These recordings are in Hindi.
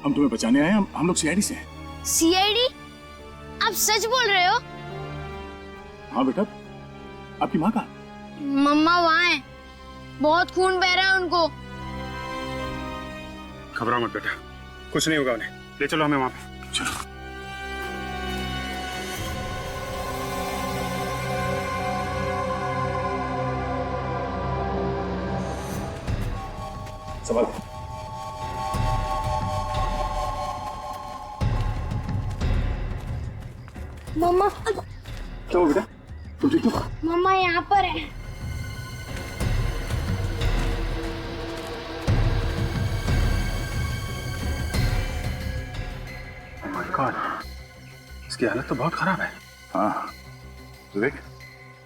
हम तुम्हें बचाने आए हैं। हम लोग सीआईडी से हैं। सीआईडी? आप सच बोल रहे हो? हाँ बेटा, आपकी माँ कहाँ? मम्मा वहाँ है, बहुत खून बह रहा है उनको। घबराओ मत बेटा, कुछ नहीं होगा उन्हें। ले चलो हमें वहां पे। चलो। सवाल मम्मा, क्या हुआ बेटा? तुम ठीक हो? मम्मा यहाँ पर है। Oh my God, इसकी हालत तो बहुत खराब है। हाँ विवेक,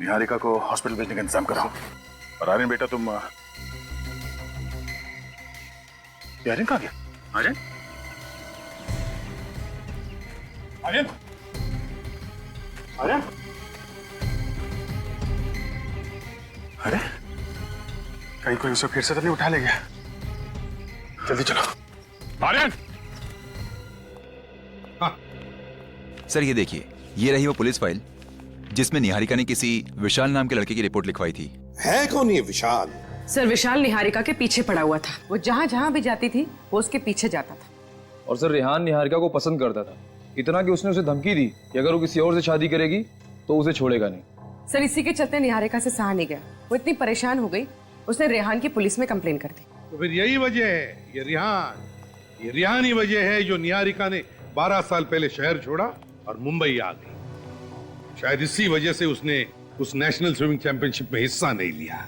निहारिका को हॉस्पिटल भेजने का इंतजाम कराओ। और आर्यन बेटा तुम आर्यन कहाँ गया? आर्यन? आर्यन? आर्यन? अरे कहीं कोई उसे फिर से तो नहीं उठा ले गया? जल्दी चलो। आर्यन! सर ये देखिए, ये रही वो पुलिस फाइल जिसमें निहारिका ने किसी विशाल नाम के लड़के की रिपोर्ट लिखवाई थी। है कौन ये विशाल? सर विशाल निहारिका के पीछे पड़ा हुआ था। वो जहाँ जहाँ भी जाती थी वो उसके पीछे जाता था। और सर रेहान निहारिका को पसंद करता था, इतना कि उसने उसे धमकी दी कि अगर वो किसी और से शादी करेगी तो उसे छोड़ेगा नहीं। सर इसी के चलते निहारिका से सहा नहीं गया। वो इतनी परेशान हो गई, उसने रेहान की पुलिस में कंप्लेन कर दी। तो फिर यही वजह है, ये रिहान ही वजह है जो निहारिका ने 12 साल पहले शहर छोड़ा और मुंबई आ गई। शायद इसी वजह से उसने उस नेशनल स्विमिंग चैंपियनशिप में हिस्सा नहीं लिया।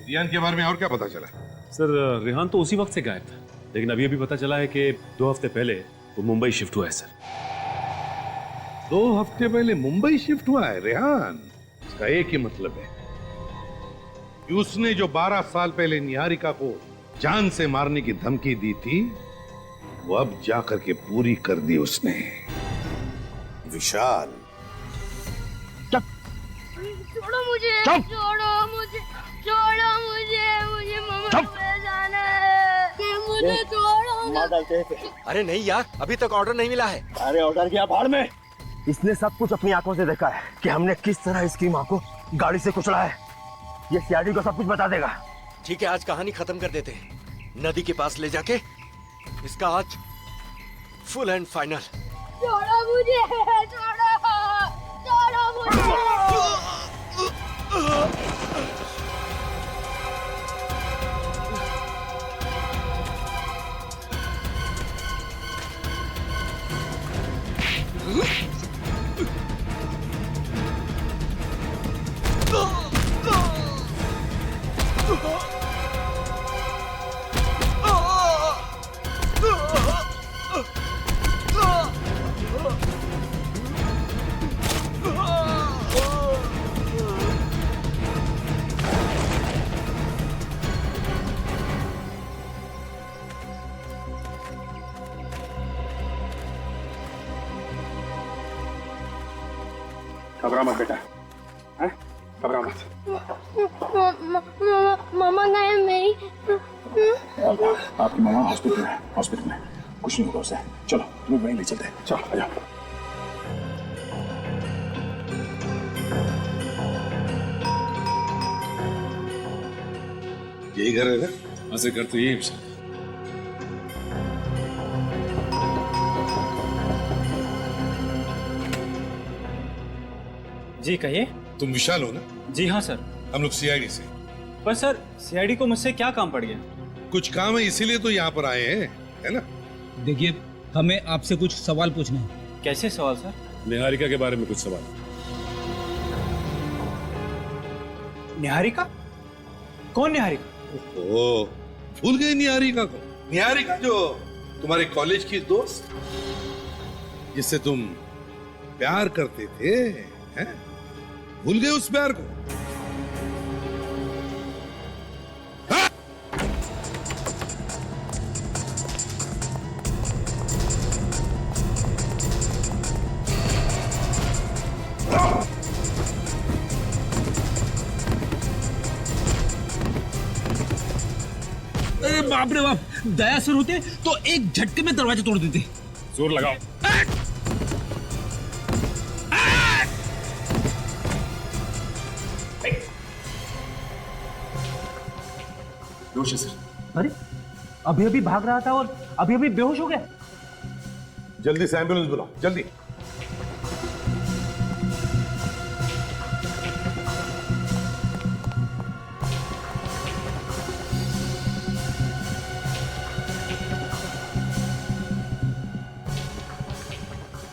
रिहान के बारे में और क्या पता चला? सर रेहान तो उसी वक्त से गायब था, लेकिन अभी पता चला है कि 2 हफ्ते पहले वो मुंबई शिफ्ट हुआ है सर। 2 हफ्ते पहले मुंबई शिफ्ट हुआ है रेहान? इसका एक ही मतलब है कि उसने जो 12 साल पहले निहारिका को जान से मारने की धमकी दी थी वो अब जाकर के पूरी कर दी उसने। विशाल, छोड़ो मुझे, छोड़ो मुझे, छोड़ो मुझे मम्मा पे जाना है। मुझे छोड़ो। अरे नहीं यार, अभी तक ऑर्डर नहीं मिला है। अरे ऑर्डर किया भाड़ में। इसने सब कुछ अपनी आंखों से देखा है कि हमने किस तरह इसकी माँ को गाड़ी से कुचला है। ये सीआईडी को सब कुछ बता देगा। ठीक है, आज कहानी खत्म कर देते हैं। नदी के पास ले जाके इसका आज फुल एंड फाइनल। छोड़ो मुझे, छोड़ो मुझे। घबरा मत बेटा, घबरा मत। मम्मा गए मेरी। आपकी मामा हॉस्पिटल में, हॉस्पिटल में कुछ नहीं होगा उसे। चलो तुम्हें वहीं ले चलते हैं। चलो आ जाओ। यही घर है ना? हाँ सर, घर तो यही है सर। जी कहिए। तुम विशाल हो ना? जी हाँ सर। हम लोग सीआईडी से। पर सर सीआईडी को मुझसे क्या काम पड़ गया? कुछ काम है इसीलिए तो यहाँ पर आए हैं, है ना? देखिए, हमें आपसे कुछ सवाल पूछना है। कैसे सवाल सर? निहारिका के बारे में कुछ सवाल। निहारिका? कौन निहारिका? ओह, भूल गए निहारिका को? निहारिका जो तुम्हारे कॉलेज की दोस्त, जिससे तुम प्यार करते थे, हैं? भूल गए उस प्यार को? अरे बाप रे बाप, दया सर होते तो एक झटके में दरवाजा तोड़ देते। जोर लगाओ। बेहोश है सर। अरे अभी अभी भाग रहा था और अभी अभी बेहोश हो गया। जल्दी से एम्बुलेंस बुलाओ, जल्दी।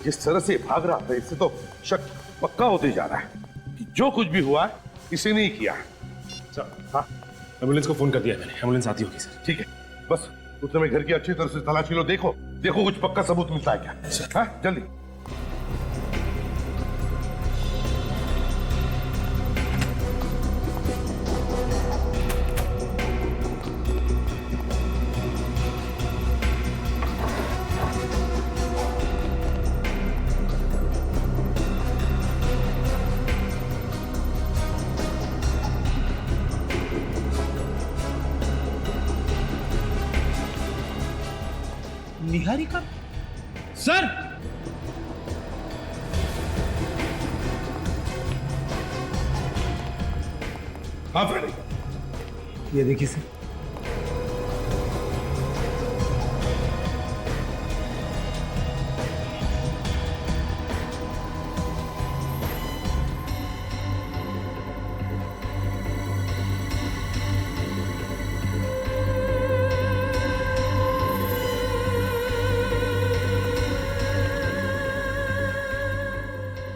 जिस तरह से भाग रहा था इससे तो शक पक्का होते जा रहा है कि जो कुछ भी हुआ है इसी ने ही किया है। हाँ, एम्बुलेंस को फोन कर दिया मैंने, एम्बुलेंस आती होगी सर। ठीक है, बस उतने में घर की अच्छी तरह से तलाशी लो, देखो देखो कुछ पक्का सबूत मिलता है क्या। हाँ, जल्दी। निहारिका सर। हाँ फ्रेडी, ये देखिए सर।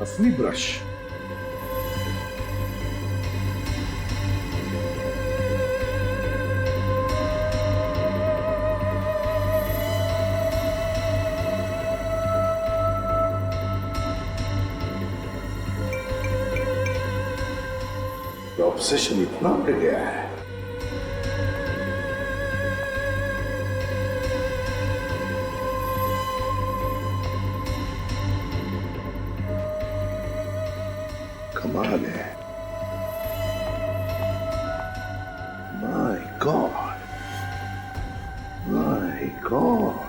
असली ब्रश। ऑब्सेशन इतना बढ़ गया है। कमाल है। My God, my God.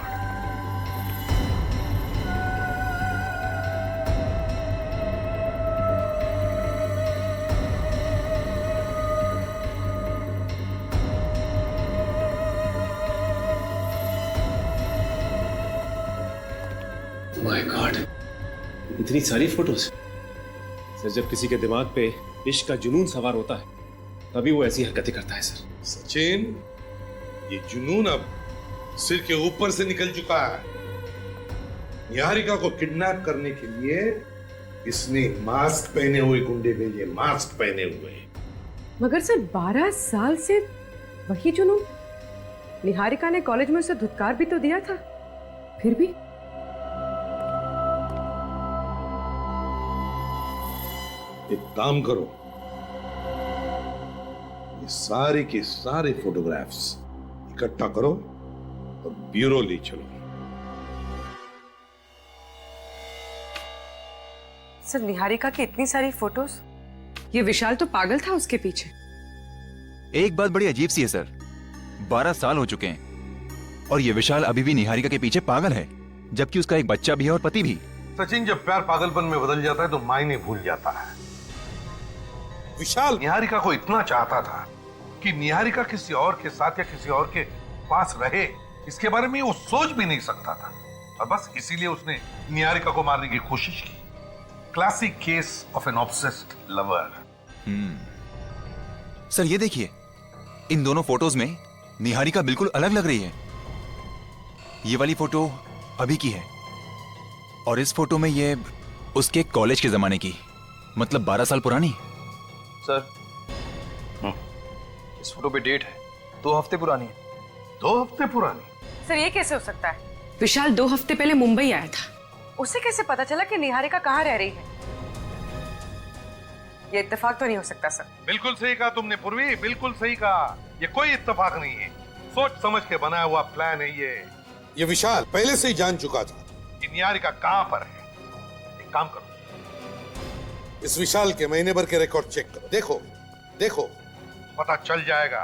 My God, इतनी सारी फोटोज। सर, जब किसी के दिमाग पे इश्क का जुनून सवार होता है तभी वो ऐसी हरकतें करता है सर। सचिन, ये जुनून अब सिर के ऊपर से निकल चुका है। निहारिका को किडनैप करने के लिए इसने मास्क पहने हुए गुंडे भेजे, मास्क पहने हुए। मगर सर 12 साल से वही जुनून। निहारिका ने कॉलेज में उसे धुतकार भी तो दिया था, फिर भी। एक काम करो, ये सारे के सारे फोटोग्राफ्स इकट्ठा करो और ब्यूरो ले चलो। सर, निहारिका की इतनी सारी फोटोज, ये विशाल तो पागल था उसके पीछे। एक बात बड़ी अजीब सी है सर, 12 साल हो चुके हैं और ये विशाल अभी भी निहारिका के पीछे पागल है, जबकि उसका एक बच्चा भी है और पति भी। सचिन, जब प्यार पागलपन में बदल जाता है तो मायने भूल जाता है। विशाल निहारिका को इतना चाहता था कि निहारिका किसी और के साथ या किसी और के पास रहे, इसके बारे में वो सोच भी नहीं सकता था, और बस इसीलिए उसने निहारिका को मारने की कोशिश की। Classic case of an obsessed lover. Sir, ये देखिए, इन दोनों फोटोज में निहारिका बिल्कुल अलग लग रही है। ये वाली फोटो अभी की है और इस फोटो में ये उसके कॉलेज के जमाने की, मतलब 12 साल पुरानी। सर, इस फोटो पे डेट है 2 हफ्ते पुरानी है। 2 हफ्ते पुरानी? सर, ये कैसे हो सकता है? विशाल 2 हफ्ते पहले मुंबई आया था, उसे कैसे पता चला कि निहारिका कहाँ रह रही है? ये इत्तेफाक तो नहीं हो सकता सर। बिल्कुल सही कहा तुमने पूर्वी, बिल्कुल सही कहा। ये कोई इत्तेफाक नहीं है, सोच समझ के बनाया हुआ प्लान है ये विशाल पहले से ही जान चुका था कि निहारिका कहां पर है। एक काम करो, इस विशाल के महीने भर के रिकॉर्ड चेक करो। देखो देखो, पता चल जाएगा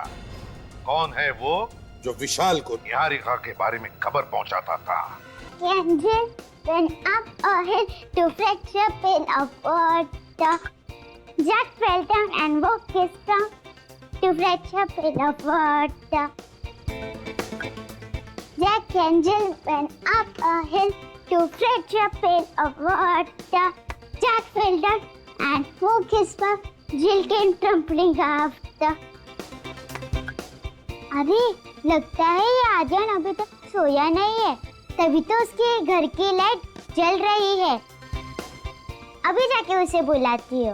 कौन है वो जो विशाल को निहारिका के बारे में खबर पहुंचाता था। Angel went up a hill to fetch a pail of water. Jack fell down and walked his tongue to fetch a pail of water. Jack Angel went up a hill to fetch a pail of water. Jack fell down and walked his tongue. Jill came tumbling after. अरे लगता है ये आर्यन अभी तक सोया नहीं है, तभी तो उसके घर की लाइट जल रही है। अभी जाके उसे बुलाती हूँ।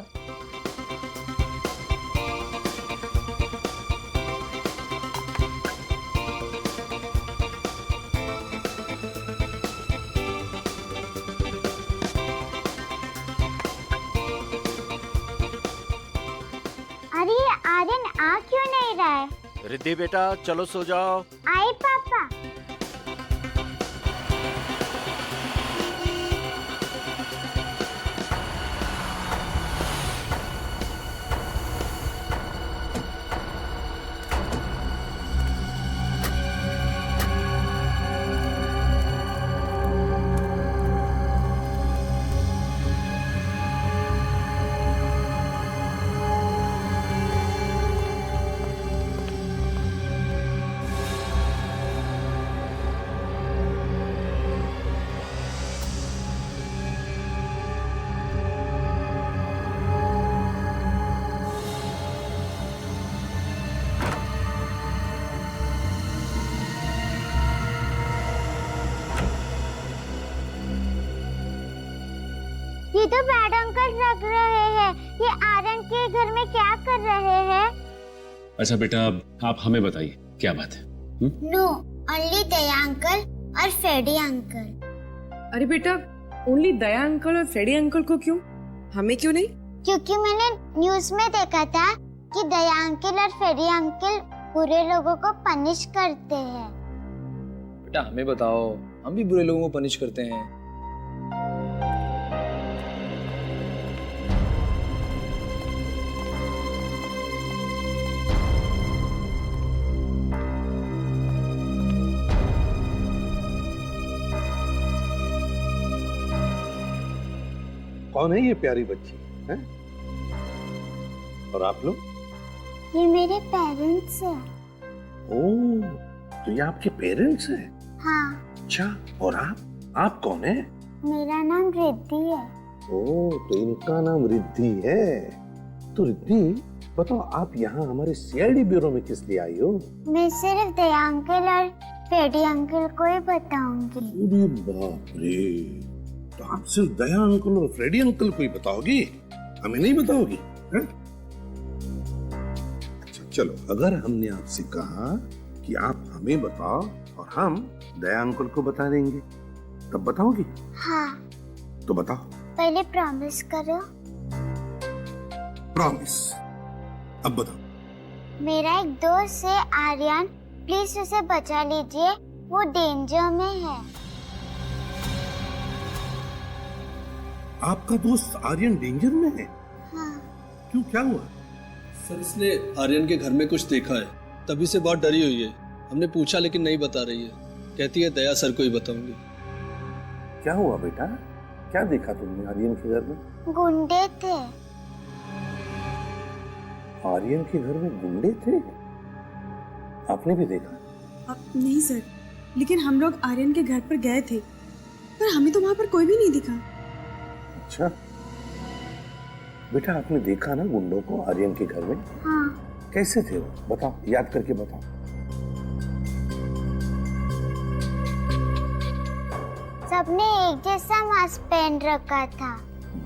अरे ये आर्यन आ क्यों नहीं रहा है? रिद्धि बेटा चलो सो जाओ। आई पापा। ये तो बैड अंकल लग रहे हैं। ये आर्यन के घर में क्या कर रहे हैं? अच्छा बेटा, आप हमें बताइए क्या बात है? नो, ओनली दया अंकल और फ्रेडी अंकल। अरे बेटा, ओनली दया अंकल और फ्रेडी अंकल को क्यों? हमें क्यों नहीं? क्योंकि मैंने न्यूज में देखा था कि दया अंकल और फ्रेडी अंकल बुरे लोगों को पनिश करते हैं। बेटा हमें बताओ, हम भी बुरे लोगों को पनिश करते हैं। कौन है ये प्यारी बच्ची है? और आप लोग? ये मेरे पेरेंट्स हैं। ओह, तो ये आपके पेरेंट्स हैं? हाँ। अच्छा, और आप कौन है? मेरा नाम रिद्धि है। ओह, तो इनका नाम रिद्धि है। तो रिद्धि बताओ, आप यहाँ हमारे सीआईडी ब्यूरो में किस लिए आई हो? मैं सिर्फ दया अंकल और फ्रेडी अंकल को ही बताऊंगी। अरे बाप रे, तो आप सिर्फ दया अंकल और फ्रेडी अंकल को ही बताओगी, हमें नहीं बताओगी? है? अच्छा चलो, अगर हमने आपसे कहा कि आप हमें बताओ और हम दया अंकल को बता देंगे, तब बताओगी? हाँ। तो बताओ। पहले प्रॉमिस करो। प्रॉमिस। अब बताओ। मेरा एक दोस्त है आर्यन, प्लीज उसे बचा लीजिए, वो डेंजर में है। आपका दोस्त आर्यन डेंजर में है? हाँ। क्यों, क्या हुआ? सर इसने आर्यन के घर में कुछ देखा है, तभी से बहुत डरी हुई है। हमने पूछा लेकिन नहीं बता रही है, कहती है दया सर को ही बताऊंगी। क्या हुआ बेटा, क्या देखा तुमने आर्यन के घर में? गुंडे थे। आर्यन के घर में गुंडे थे? आपने भी देखा? नहीं सर, लेकिन हम लोग आर्यन के घर पर गए थे, पर हमें तो वहाँ पर कोई भी नहीं दिखा। अच्छा बेटा, आपने देखा ना गुंडों को आर्यन के घर में? हाँ। कैसे थे वो, बताओ, याद करके बताओ। सबने एक जैसा मास्क पहन रखा था।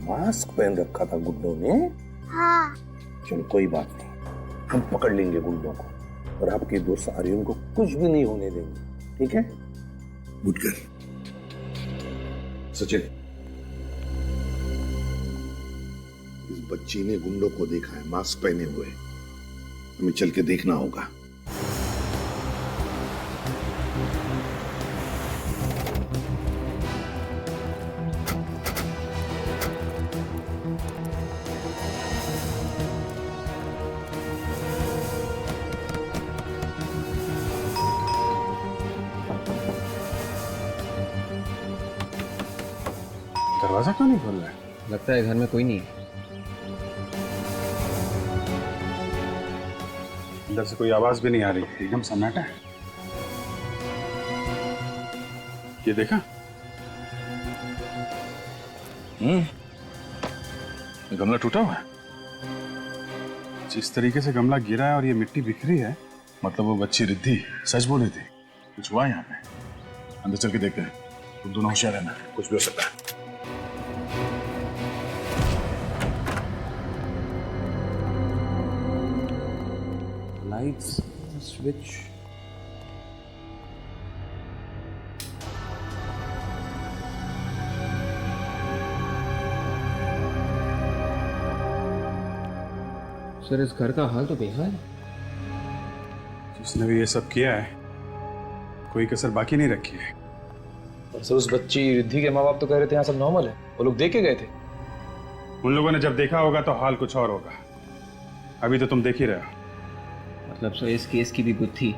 मास्क पहन रखा था गुंडों ने? हाँ। चलो कोई बात नहीं, हम पकड़ लेंगे गुंडों को और आपके दोस्त आर्यन को कुछ भी नहीं होने देंगे, ठीक है? Good girl. सचिन, इस बच्ची ने गुंडों को देखा है मास्क पहने हुए, हमें चल के देखना होगा। दरवाजा क्यों नहीं खोल रहा है? लगता है घर में कोई नहीं है। अंदर से कोई आवाज भी नहीं आ रही, एकदम सन्नाटा है। ये देखा? ये गमला टूटा हुआ है। जिस तरीके से गमला गिरा है और ये मिट्टी बिखरी है, मतलब वो बच्ची रिद्धि सच बोल रही थी। कुछ हुआ यहाँ पे? अंदर चल के देखते हैं। तुम दोनों होशियार रहना, कुछ भी हो सकता है। Lights switch. सर इस घर का हाल तो बेहाल है। जिसने भी ये सब किया है, कोई कसर बाकी नहीं रखी है। और सर उस बच्ची रिद्धि के माँ बाप तो कह रहे थे यहाँ सब नॉर्मल है, वो लोग देख के गए थे। उन लोगों ने जब देखा होगा तो हाल कुछ और होगा। अभी तो तुम देख ही रहे हो। मतलब सर इस केस की भी गुत्थी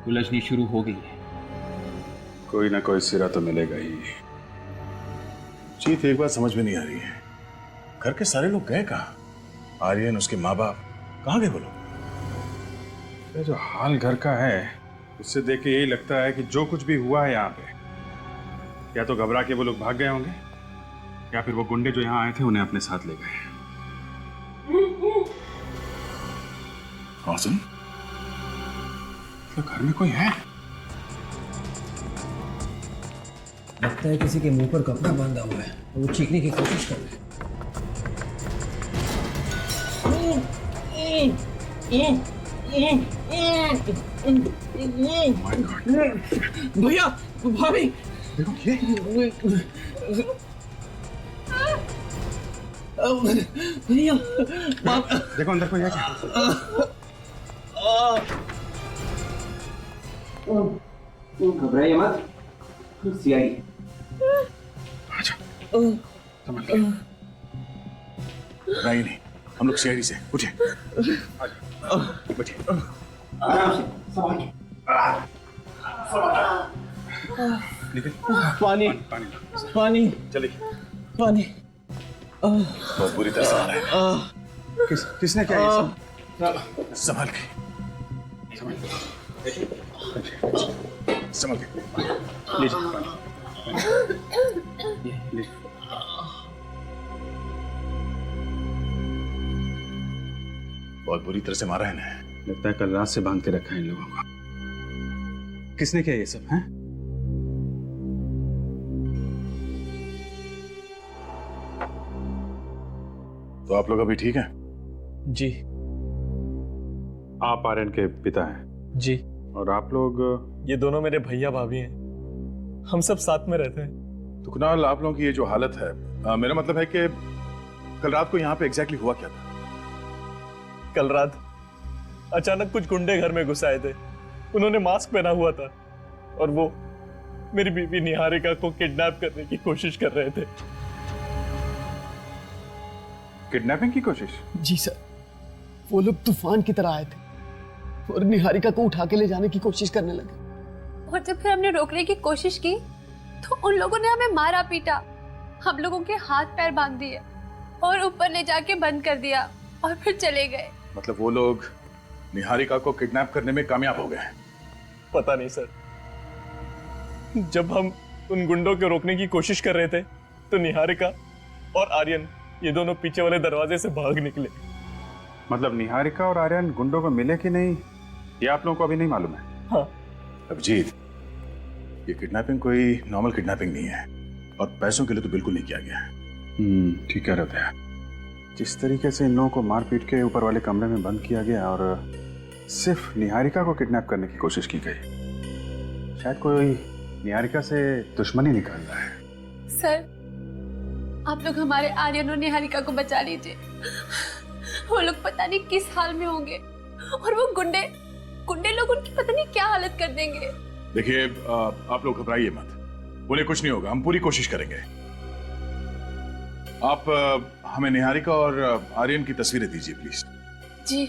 उलझनी शुरू हो गई है। कोई ना कोई सिरा तो मिलेगा ही। चीफ, एक बात समझ में नहीं आ रही है, घर के सारे लोग गए कहाँ? आर्यन, उसके माँ बाप कहाँ गए वो लोग? ये जो हाल घर का है, उससे देख के यही लगता है कि जो कुछ भी हुआ है यहाँ पे, या तो घबरा के वो लोग भाग गए होंगे, या फिर वो गुंडे जो यहाँ आए थे उन्हें अपने साथ ले गए। हाँ सुन, तो घर में कोई है? लगता है किसी के मुंह पर कपड़ा बांधा हुआ है, वो चीखने की कोशिश कर रहे हैं। भैया, भाभी, देखो ये भैया, देखो अंदर कोई है क्या? घबराइए मत, सीआईडी। अच्छा, घबराइए नहीं, हम लोग सीआईडी से। उठिए, बैठिए। आराम से, संभाल के। पानी, पानी, चलिए। पानी। बहुत बुरी तरह से आ रहा है। किसने किया ये सब? संभाल के, संभाल के। लीजिए पानी। लीजिए। बहुत बुरी तरह से मारा है इन्हें। लगता है कल रात से बांध के रखा है इन लोगों को। किसने किया ये सब? हैं? तो आप लोग अभी ठीक हैं? जी। आप आर्यन के पिता हैं? जी। और आप लोग? ये दोनों मेरे भैया भाभी हैं, हम सब साथ में रहते हैं। तो कुणाल, आप लोगों की ये जो हालत है, मेरा मतलब है कि कल रात को यहाँ पे एग्जैक्टली हुआ क्या था? कल रात अचानक कुछ गुंडे घर में घुस आए थे। उन्होंने मास्क पहना हुआ था और वो मेरी बीवी निहारिका को किडनैप करने की कोशिश कर रहे थे। किडनैपिंग की कोशिश? जी सर, वो लोग तूफान की तरह आए थे और निहारिका को उठा के ले जाने की कोशिश करने लगे। और जब फिर हमने रोकने की कोशिश की तो उन लोगों ने हमें मारा पीटा, हम लोगों के हाथ पैर बांध दिए और ऊपर ले जाके बंद कर दिया और फिर चले गए। मतलब वो लोग निहारिका को किडनैप करने में कामयाब हो गए? पता नहीं सर, जब हम उन गुंडों को रोकने की कोशिश कर रहे थे तो निहारिका और आर्यन ये दोनों पीछे वाले दरवाजे से भाग निकले। मतलब निहारिका और आर्यन गुंडों को मिले कि नहीं, ये आप लोगों को अभी नहीं मालूम है? हाँ। अभिजीत, ये किडनैपिंग कोई नॉर्मल किडनैपिंग नहीं है और पैसों के लिए तो बिल्कुल नहीं किया गया है। ठीक कह रहे थे। जिस तरीके से इन लोगों को मार पीट के ऊपर वाले कमरे में बंद किया गया और सिर्फ निहारिका को किडनैप करने की कोशिश की गई, शायद कोई निहारिका से दुश्मनी निकाल रहा है। सर, आप लोग हमारे आर्यन और निहारिका को बचा लीजिए। वो लोग पता नहीं किस हाल में होंगे और वो गुंडे लोग उनकी पता नहीं क्या हालत कर देंगे। देखिए, आप लोग घबराइए मत, उन्हें कुछ नहीं होगा, हम पूरी कोशिश करेंगे। आप हमें निहारिका और आर्यन की तस्वीरें दीजिए प्लीज। जी।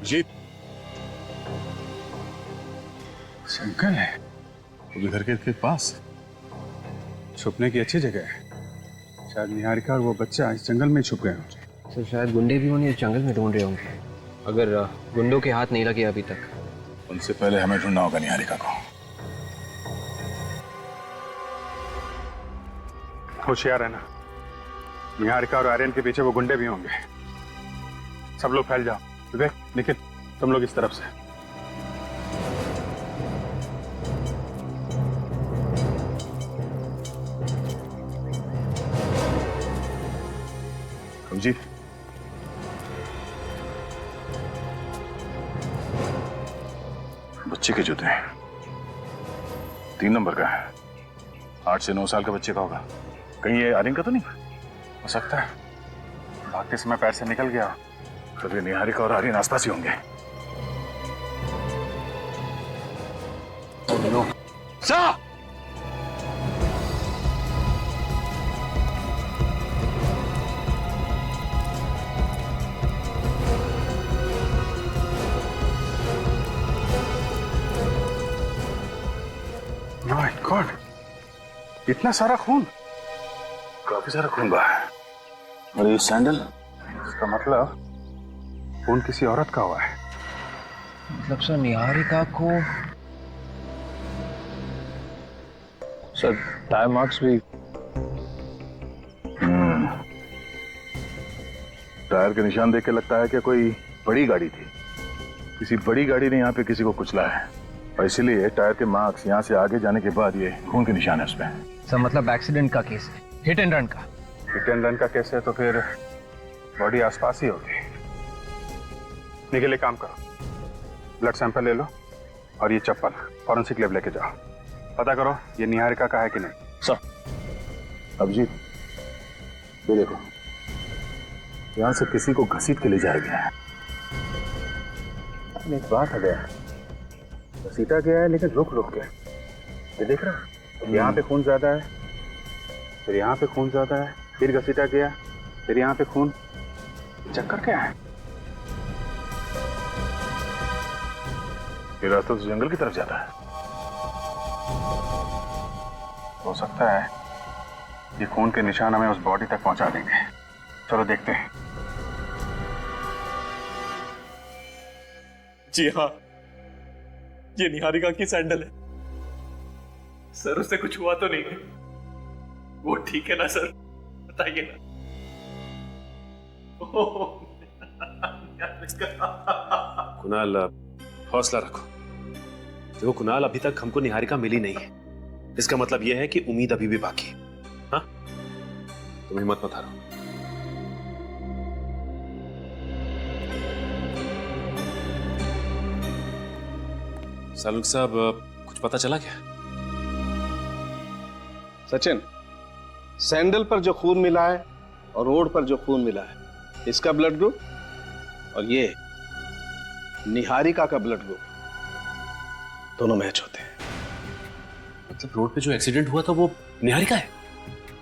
अभिजीत, जंगल है, वो भी घर के पास। छुपने की अच्छी जगह है। शायद निहारिका और वो बच्चा इस जंगल में छुप गए होंगे। सर शायद गुंडे भी उन्हें जंगल में ढूंढ रहे होंगे, अगर गुंडों के हाथ नहीं लगे अभी तक। उनसे पहले हमें ढूंढना होगा निहारिका को। होशियार है ना, निहारिका और आर्यन के पीछे वो गुंडे भी होंगे। सब लोग फैल जाओ। विवेक, निखिल, तुम लोग इस तरफ से। अभिजीत, बच्चे के जूते हैं, 3 नंबर का है, 8 से 9 साल का बच्चे का होगा। कहीं ये आर्यन का तो नहीं? हो सकता है भागते समय पैर से निकल गया। तो ये निहारिका और आर्यन आसपास ही होंगे। सर, माय गॉड, इतना सारा खून। काफी सारा खून बहा है। और ये सैंडल, इसका मतलब खून किसी औरत का हुआ है। मतलब सर निहारिका को सर टायर मार्क्स भी। टायर के निशान देख के लगता है कि कोई बड़ी गाड़ी थी। किसी बड़ी गाड़ी ने यहाँ पे किसी को कुचला है, और इसीलिए टायर के मार्क्स यहाँ से आगे जाने के बाद ये खून के निशान है उस पर। सर मतलब एक्सीडेंट का केस है, हिट एंड रन का। हिट एंड रन का केस है तो फिर बॉडी आसपास ही होगी। निकल, एक काम करो, ब्लड सैंपल ले लो और ये चप्पल फॉरेंसिक लैब लेके जाओ। पता करो ये निहारिका का है कि नहीं। सर। अभिजीत, ये देखो, यहाँ से किसी को घसीट के ले जाया गया है। एक बात है, घसीटा गया है लेकिन रुक रुक के। ये देख रहा है, यहाँ पे खून ज्यादा है, फिर यहाँ पे खून ज्यादा है, फिर घसीटा गया, फिर यहाँ पे खून। चक्कर क्या है? ये रास्ता तो जंगल की तरफ जाता है। हो सकता है ये खून के निशान हमें उस बॉडी तक पहुंचा देंगे। चलो देखते हैं। जी हाँ, ये निहारिका की सैंडल है। सर उससे कुछ हुआ तो नहीं है? वो ठीक है ना सर, बताइए ना। कुणाल, हौसला रखो। देखो कुणाल, अभी तक हमको निहारिका मिली नहीं है, इसका मतलब यह है कि उम्मीद अभी भी बाकी है। हाँ, तुम हिम्मत मत हारो। सालुक साहब, कुछ पता चला क्या? सचिन, सैंडल पर जो खून मिला है और रोड पर जो खून मिला है, इसका ब्लड ग्रुप और ये निहारिका का ब्लड ग्रुप दोनों मैच होते हैं। मतलब रोड पे जो एक्सीडेंट हुआ था वो निहारिका है?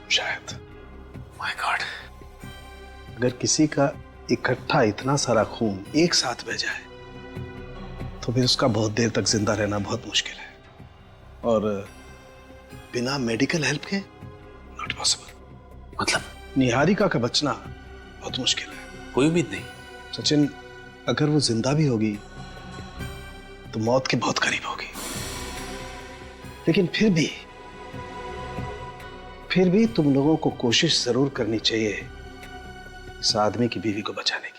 शायद। My God. अगर किसी का इकट्ठा इतना सारा खून एक साथ बह जाए तो फिर उसका बहुत देर तक जिंदा रहना बहुत मुश्किल है, और बिना मेडिकल हेल्प के नॉट पॉसिबल। मतलब निहारिका का बचना बहुत मुश्किल है। कोई उम्मीद नहीं? सचिन, अगर वो जिंदा भी होगी तो मौत के बहुत करीब होगी, लेकिन फिर भी तुम लोगों को कोशिश जरूर करनी चाहिए इस आदमी की बीवी को बचाने की।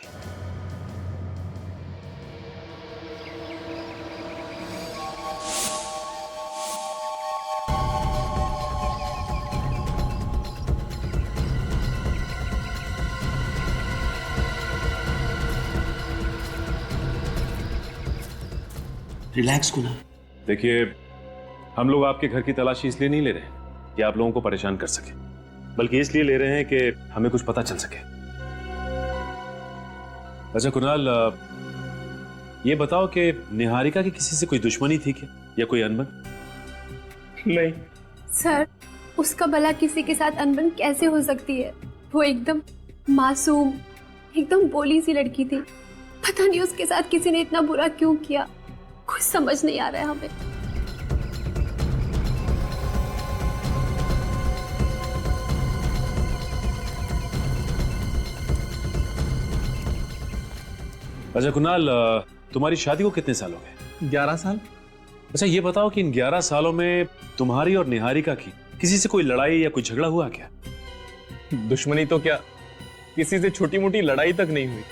रिलैक्स कुणाल। देखिए, हम लोग आपके घर की तलाशी इसलिए नहीं ले रहे हैं कि आप लोगों को परेशान कर सके, बल्कि इसलिए ले रहे हैं कि हमें कुछ पता चल सके। अच्छा कुणाल, ये बताओ कि निहारिका की किसी से कोई दुश्मनी थी क्या, या कोई अनबन? नहीं सर, उसका भला किसी के साथ अनबन कैसे हो सकती है? वो एकदम मासूम, एकदम भोली सी लड़की थी। पता नहीं उसके साथ किसी ने इतना बुरा क्यों किया, कुछ समझ नहीं आ रहा है हमें। अच्छा कुणाल, तुम्हारी शादी को कितने साल हो गए? 11 साल। अच्छा ये बताओ कि इन 11 सालों में तुम्हारी और निहारिका की किसी से कोई लड़ाई या कोई झगड़ा हुआ क्या? दुश्मनी तो क्या, किसी से छोटी मोटी लड़ाई तक नहीं हुई।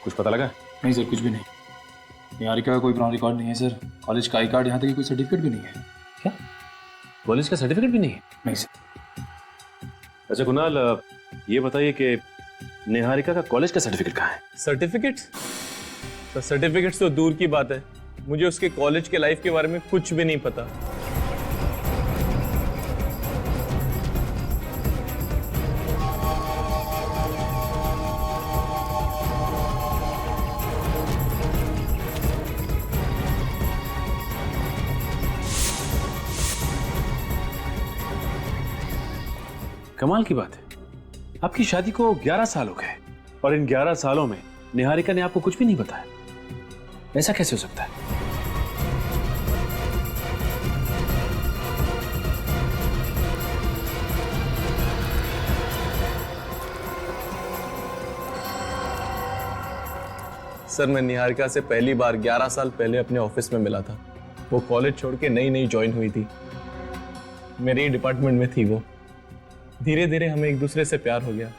कुछ पता लगा? नहीं सर, कुछ भी नहीं। निहारिका का कोई पुराना रिकॉर्ड नहीं है सर। कॉलेज का आई कार्ड, यहाँ तक कि कोई सर्टिफिकेट भी नहीं है। क्या कॉलेज का सर्टिफिकेट भी नहीं है? नहीं सर। अच्छा कुणाल, ये बताइए कि निहारिका का कॉलेज का सर्टिफिकेट कहाँ है? सर्टिफिकेट्स? तो सर्टिफिकेट्स तो दूर की बात है, मुझे उसके कॉलेज के लाइफ के बारे में कुछ भी नहीं पता। कमाल की बात है, आपकी शादी को 11 साल हो गए और इन 11 सालों में निहारिका ने आपको कुछ भी नहीं बताया। ऐसा कैसे हो सकता है? सर मैं निहारिका से पहली बार 11 साल पहले अपने ऑफिस में मिला था। वो कॉलेज छोड़ के नई नई ज्वाइन हुई थी, मेरे ही डिपार्टमेंट में थी वो। धीरे धीरे हमें एक दूसरे से प्यार हो गया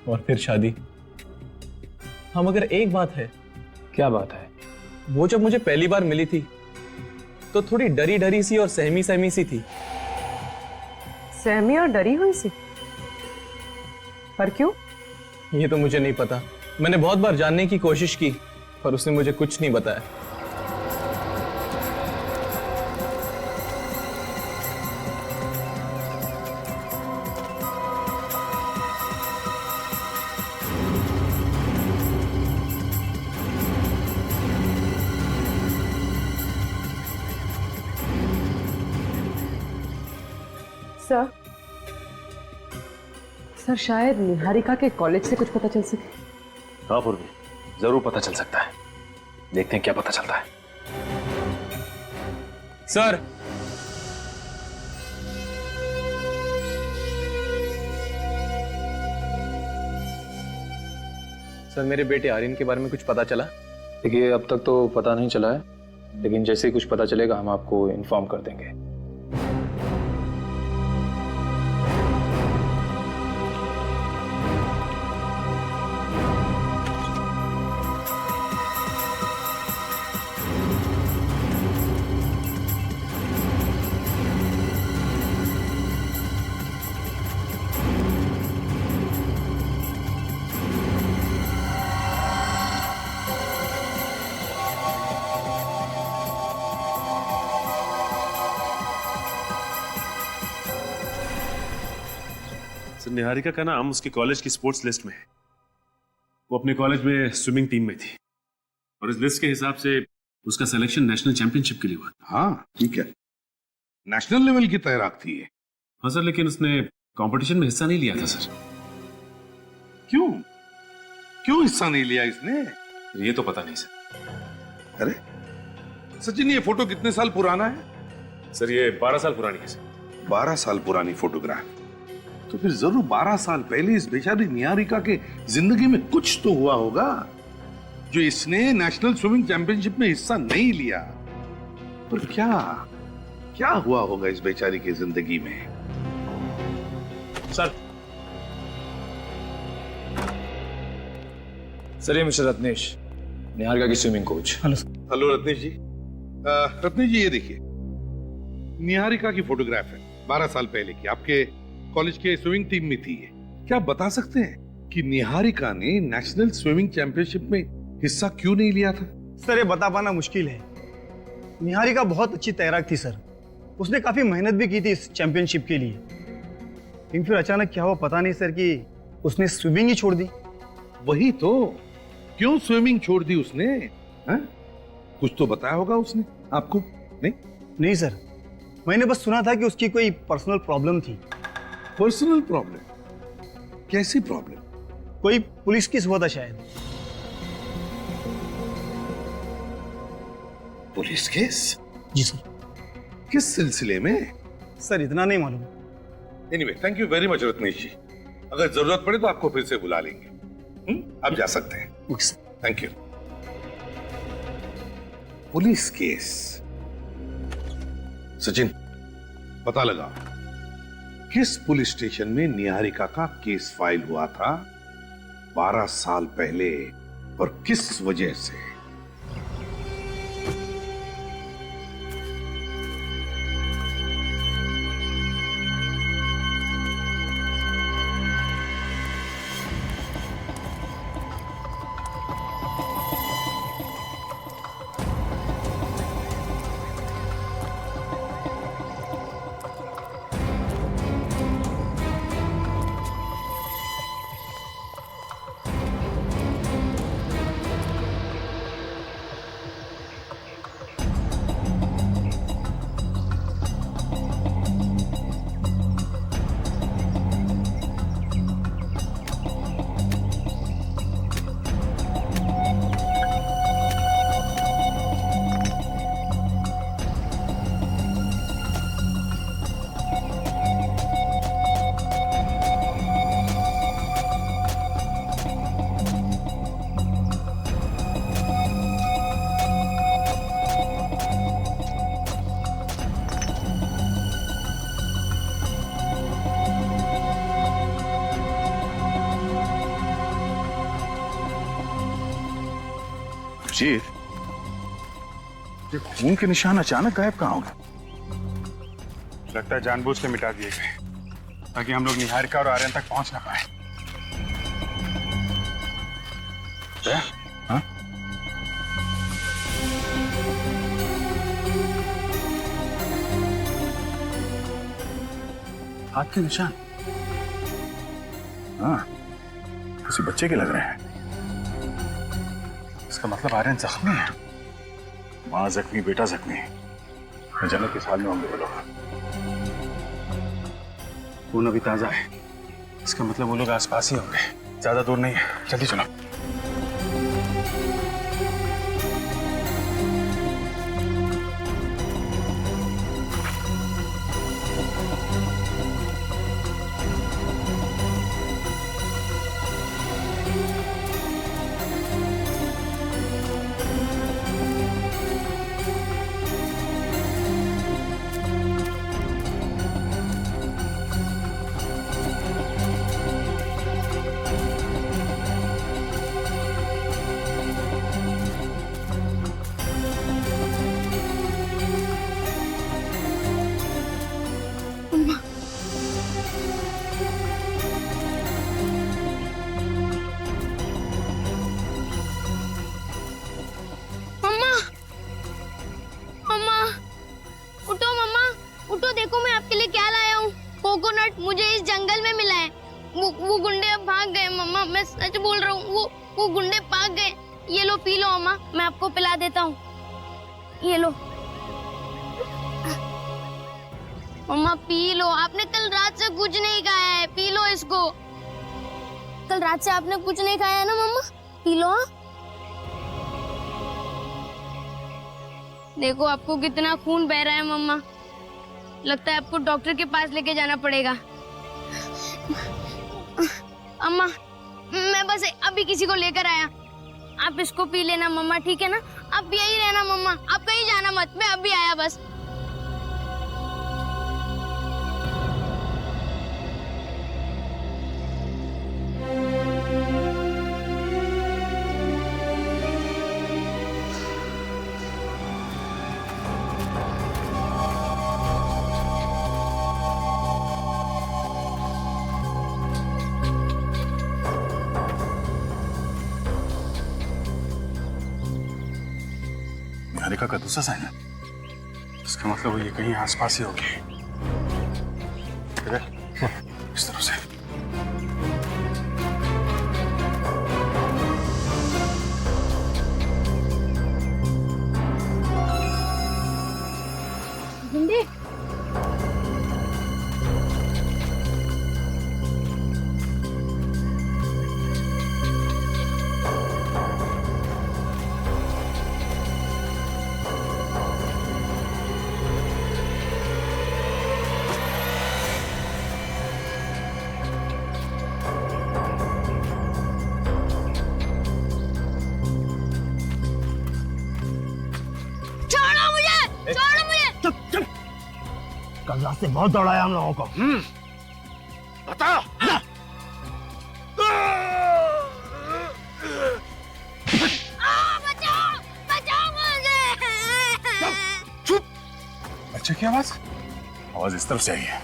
और फिर शादी। हाँ मगर एक बात है। क्या बात है? वो जब मुझे पहली बार मिली थी तो थोड़ी डरी डरी सी और सहमी सहमी सी थी। सहमी और डरी हुई सी? पर क्यों? ये तो मुझे नहीं पता, मैंने बहुत बार जानने की कोशिश की पर उसने मुझे कुछ नहीं बताया। सर शायद निहारिका के कॉलेज से कुछ पता चल सके। हाँ पूर्वी, जरूर पता चल सकता है। देखते हैं क्या पता चलता है। सर सर मेरे बेटे आर्यन के बारे में कुछ पता चला? देखिए अब तक तो पता नहीं चला है, लेकिन जैसे ही कुछ पता चलेगा हम आपको इन्फॉर्म कर देंगे। निहारिका का नाम उसके कॉलेज की स्पोर्ट्स लिस्ट में है। वो अपने कॉलेज में स्विमिंग टीम में थी और इस लिस्ट के हिसाब से उसका सिलेक्शन नेशनल चैंपियनशिप के लिए हुआ। हाँ ठीक है, नेशनल लेवल की तैराक थी ये। हाँ सर, लेकिन उसने कंपटीशन में हिस्सा नहीं लिया था सर। क्यों क्यों हिस्सा नहीं लिया इसने? ये तो पता नहीं सर। अरे सचिन, ये फोटो कितने साल पुराना है? सर ये 12 साल पुरानी है सर। 12 साल पुरानी फोटोग्राफ? तो फिर जरूर 12 साल पहले इस बेचारी निहारिका के जिंदगी में कुछ तो हुआ होगा जो इसने नेशनल स्विमिंग चैंपियनशिप में हिस्सा नहीं लिया। पर क्या क्या हुआ होगा इस बेचारी की जिंदगी में? सर ये मिस्टर रत्नेश, निहारिका की स्विमिंग कोच। हेलो रत्नेश जी। रत्नेश जी ये देखिए, निहारिका की फोटोग्राफ है, 12 साल पहले की, आपके कॉलेज के स्विमिंग टीम में थी ये। क्या आप बता सकते हैं कि निहारिका ने नेशनल स्विमिंग चैंपियनशिप में हिस्सा क्यों नहीं लिया था? सर ये बता पाना मुश्किल है। निहारिका बहुत अच्छी तैराक थी सर, उसने काफी मेहनत भी की थी इस चैंपियनशिप के लिए, लेकिन फिर अचानक क्या हुआ पता नहीं सर कि उसने स्विमिंग ही छोड़ दी। वही तो, क्यों स्विमिंग छोड़ दी उसने? हा? कुछ तो बताया होगा उसने आपको? नहीं सर, मैंने बस सुना था कि उसकी कोई पर्सनल प्रॉब्लम थी। Personal problem? कैसी प्रॉब्लम? कोई पुलिस केस हुआ था शायद। Police case? जी सर। किस सिलसिले में? सर इतना नहीं मालूम। Anyway, thank you very much Ratnesh ji. अगर जरूरत पड़े तो आपको फिर से बुला लेंगे। आप जा सकते हैं। Thank you. Police case? Sachin, पता लगा किस पुलिस स्टेशन में निहारिका का केस फाइल हुआ था 12 साल पहले और किस वजह से? चीफ, ये खून के निशान अचानक गायब कहाँ हो गए? लगता है जानबूझ के मिटा दिए गए ताकि हम लोग निहारिका और आर्यन तक पहुंच ना पाए। हाँ? हाथ के निशान? हाँ, किसी बच्चे के लग रहे हैं। इसका मतलब आर्यन जख्मी है। माँ जख्मी, बेटा जख्मी। जन्नत किस हाल में होंगे वो लोग? खून अभी ताजा है, इसका मतलब वो लोग आसपास ही होंगे, ज्यादा दूर नहीं है। जल्दी चलो। वो गुंडे अब भाग गए मम्मा, मैं सच बोल रहा हूँ। वो गुंडे भाग गए। ये लो पी लो अम्मा, मैं आपको पिला देता हूँ। ये लो मम्मा, पी लो। आपने कल रात से कुछ नहीं खाया है, पी लो इसको। कल रात से आपने कुछ नहीं खाया है ना मम्मा, पी लो। देखो आपको कितना खून बह रहा है मम्मा, लगता है आपको डॉक्टर के पास लेके जाना पड़ेगा। अम्मा मैं बस अभी किसी को लेकर आया, आप इसको पी लेना मम्मा, ठीक है ना? आप यही रहना मम्मा, आप कहीं जाना मत, मैं अभी आया बस। निहारिका का दूसरा साइन है, इसका मतलब वो ये कहीं आसपास ही होगी। इस तरह से गुंडे छोड़ो मुझे, छोड़ो मुझे। चुप चुप। कल रात से बहुत दौड़ाया हम लोगों को। बता। बचाओ, बचाओ मुझे। बच्चे की आवाज? आवाज इस तरफ से आई है।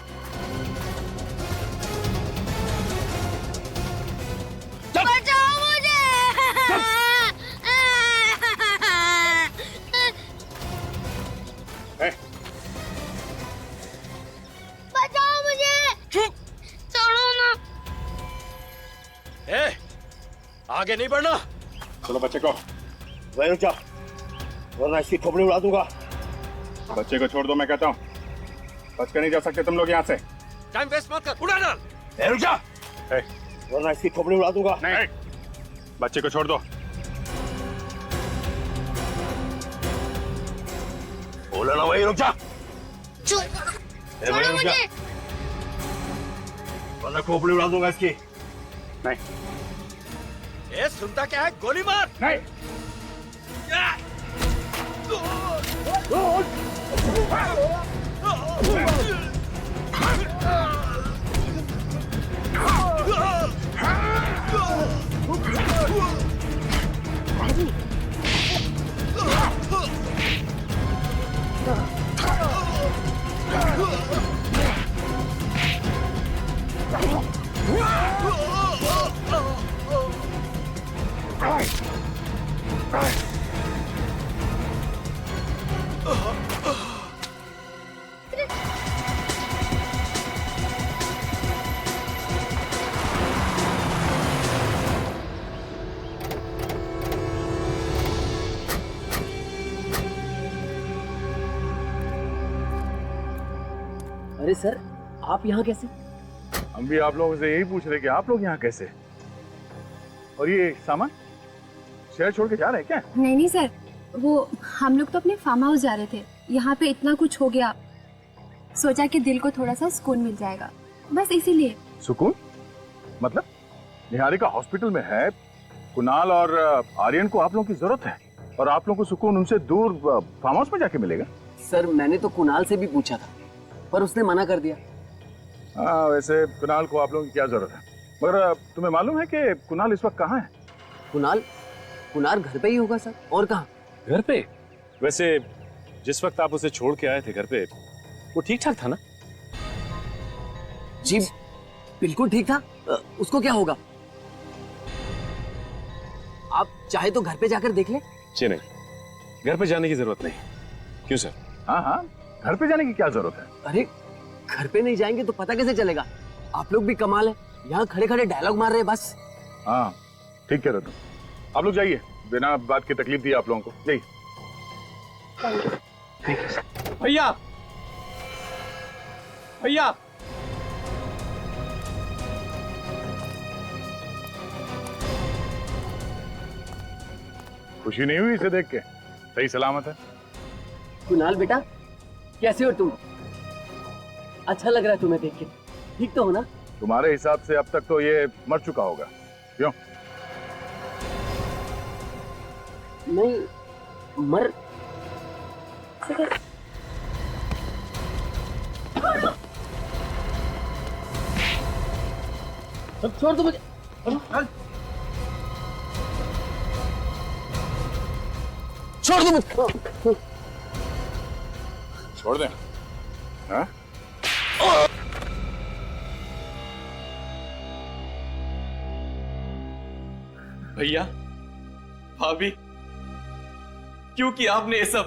बचाओ मुझे। बचाओ मुझे। छोड़ो ना। ए, आगे नहीं बढ़ना। चलो बच्चे को। वहीं रुक जा, वरना इसकी खोपड़ी उड़ा दूंगा। बच्चे को छोड़ दो, मैं कहता हूँ। बच कर नहीं जा सकते तुम लोग यहाँ से। टाइम वेस्ट मत कर, उड़ा डाल। रुक जा, वरना इसकी खोपड़ी उड़ा दूंगा। नहीं, बच्चे को छोड़ दो। बोला ना, वहीं रुक जा। छोड़ो मुझे। वरना खोपड़ी उड़ा दूंगा इसकी। नहीं। ए, सुनता क्या है? गोली मार। नहीं। अरे सर, आप यहाँ कैसे? हम भी आप लोगों से यही पूछ रहे कि आप लोग यहाँ कैसे? और ये सामान शहर छोड़ के जा रहे हैं क्या? नहीं नहीं सर, वो हम लोग तो अपने फार्म हाउस जा रहे थे। यहाँ पे इतना कुछ हो गया, सोचा कि दिल को थोड़ा सा सुकून मिल जाएगा, बस इसीलिए। सुकून? मतलब निहारिका हॉस्पिटल में है, कुणाल और आर्यन को आप लोगों की जरूरत है, और आप लोगों को सुकून उनसे दूर फार्म हाउस में जाके मिलेगा? सर, मैंने तो कुणाल से भी पूछा था, पर उसने मना कर दिया। हाँ, वैसे कुणाल को आप लोगों की क्या जरूरत है? मगर तुम्हें मालूम है कि कुणाल इस वक्त कहाँ है? कुणाल घर पे ही होगा सर, और कहाँ? घर पे? वैसे जिस वक्त आप उसे छोड़ के आए थे घर पे, वो ठीक ठाक था ना? जी बिल्कुल ठीक था। उसको क्या होगा? आप चाहे तो घर पे जाकर देख ले। जी नहीं, घर पे जाने की जरूरत नहीं। क्यों सर? हाँ हाँ, घर पे जाने की क्या जरूरत है? अरे घर पे नहीं जाएंगे तो पता कैसे चलेगा? आप लोग भी कमाल है, यहाँ खड़े खड़े डायलॉग मार रहे हैं बस। हाँ ठीक कह रहे तुम। आप लोग जाइए, बिना बात की तकलीफ दी आप लोगों को। जाइए। भैया, भैया, खुशी नहीं हुई इसे देख के? सही सलामत है? कुणाल बेटा, कैसे हो तुम? अच्छा लग रहा है तुम्हें देख के, ठीक तो हो ना? तुम्हारे हिसाब से अब तक तो ये मर चुका होगा, क्यों? नहीं मर छोड़ दो मुझे। छोड़ दो मुझे। छोड़ दे? हाँ? भैया, भाभी, क्यों किया आपने ये सब?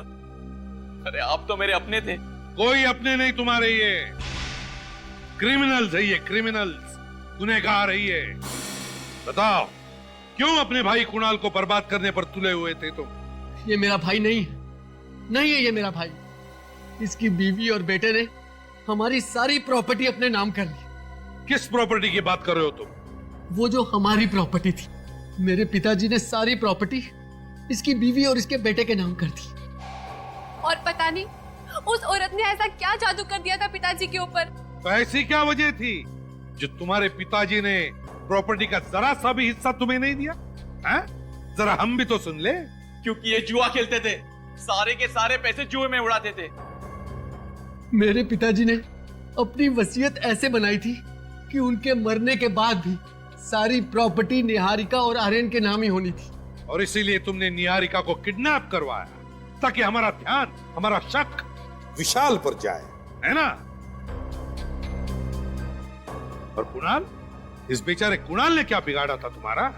अरे आप तो मेरे अपने थे। कोई अपने नहीं तुम्हारे, ये क्रिमिनल्स है, ये क्रिमिनल्स, गुनहगार है ये। बताओ, क्यों अपने भाई कुणाल को बर्बाद करने पर तुले हुए थे तुम? ये मेरा भाई नहीं है, नहीं है ये मेरा भाई। इसकी बीवी और बेटे ने हमारी सारी प्रॉपर्टी अपने नाम कर ली। किस प्रॉपर्टी की बात कर रहे हो तुम? वो जो हमारी प्रॉपर्टी थी, मेरे पिताजी ने सारी प्रॉपर्टी इसकी बीवी और इसके बेटे के नाम कर दी। और पता नहीं उस औरत ने ऐसा क्या जादू कर दिया था पिताजी के ऊपर। तो ऐसी क्या वजह थी जो तुम्हारे पिताजी ने प्रॉपर्टी का जरा सा भी हिस्सा तुम्हें नहीं दिया? हैं? जरा हम भी तो सुन ले। क्योंकि ये जुआ खेलते थे, सारे के सारे पैसे जुए में उड़ाते थे। मेरे पिताजी ने अपनी वसीयत ऐसे बनाई थी कि उनके मरने के बाद भी सारी प्रॉपर्टी निहारिका और आर्यन के नाम ही होनी थी। और इसीलिए तुमने निहारिका को किडनैप करवाया ताकि हमारा ध्यान, हमारा शक विशाल पर जाए, है ना? और कुणाल, इस बेचारे कुणाल ने क्या बिगाड़ा था तुम्हारा?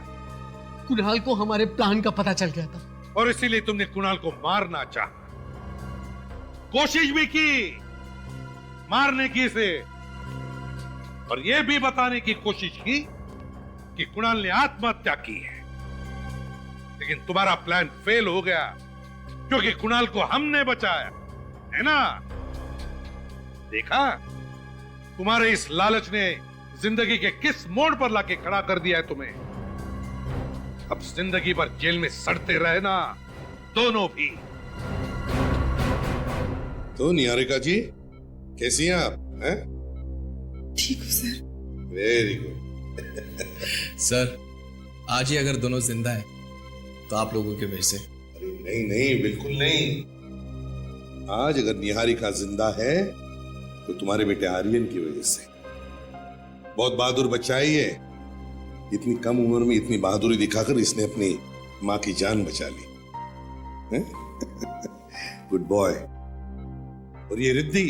कुणाल को हमारे प्लान का पता चल गया था और इसीलिए तुमने कुणाल को मारना चाहा, कोशिश भी की मारने की से, और यह भी बताने की कोशिश की कि कुणाल ने आत्महत्या की है। लेकिन तुम्हारा प्लान फेल हो गया क्योंकि कुणाल को हमने बचाया, है ना? देखा, तुम्हारे इस लालच ने जिंदगी के किस मोड़ पर लाके खड़ा कर दिया है तुम्हें। अब जिंदगी भर जेल में सड़ते रहना, दोनों भी। तो निहारिका जी कैसी हैं आप? हैं? ठीक हूँ सर। Very good. सर, आज ही अगर दोनों जिंदा हैं तो आप लोगों के वजह से। अरे नहीं नहीं, बिल्कुल नहीं। आज अगर निहारिका जिंदा है तो तुम्हारे बेटे आर्यन की वजह से। बहुत बहादुर बच्चा है ये। इतनी कम उम्र में इतनी बहादुरी दिखाकर इसने अपनी मां की जान बचा ली। Good boy. और ये रिद्धि,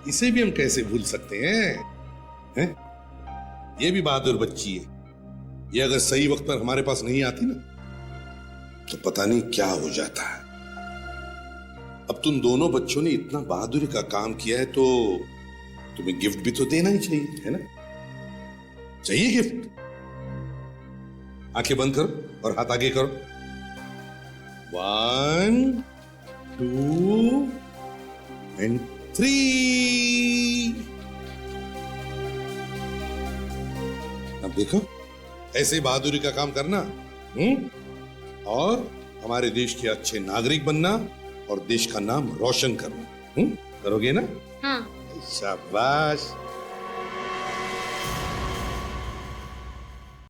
इसे भी हम कैसे भूल सकते हैं? ये भी बहादुर बच्ची है। ये अगर सही वक्त पर हमारे पास नहीं आती ना तो पता नहीं क्या हो जाता है। अब तुम दोनों बच्चों ने इतना बहादुरी का काम किया है तो तुम्हें गिफ्ट भी तो देना ही चाहिए, है ना? चाहिए गिफ्ट? आंखें बंद करो और हाथ आगे करो। 1 2 and 3। अब देखो, ऐसे बहादुरी का काम करना, और हमारे देश के अच्छे नागरिक बनना और देश का नाम रोशन करना। करोगे ना? हाँ। शाबाश।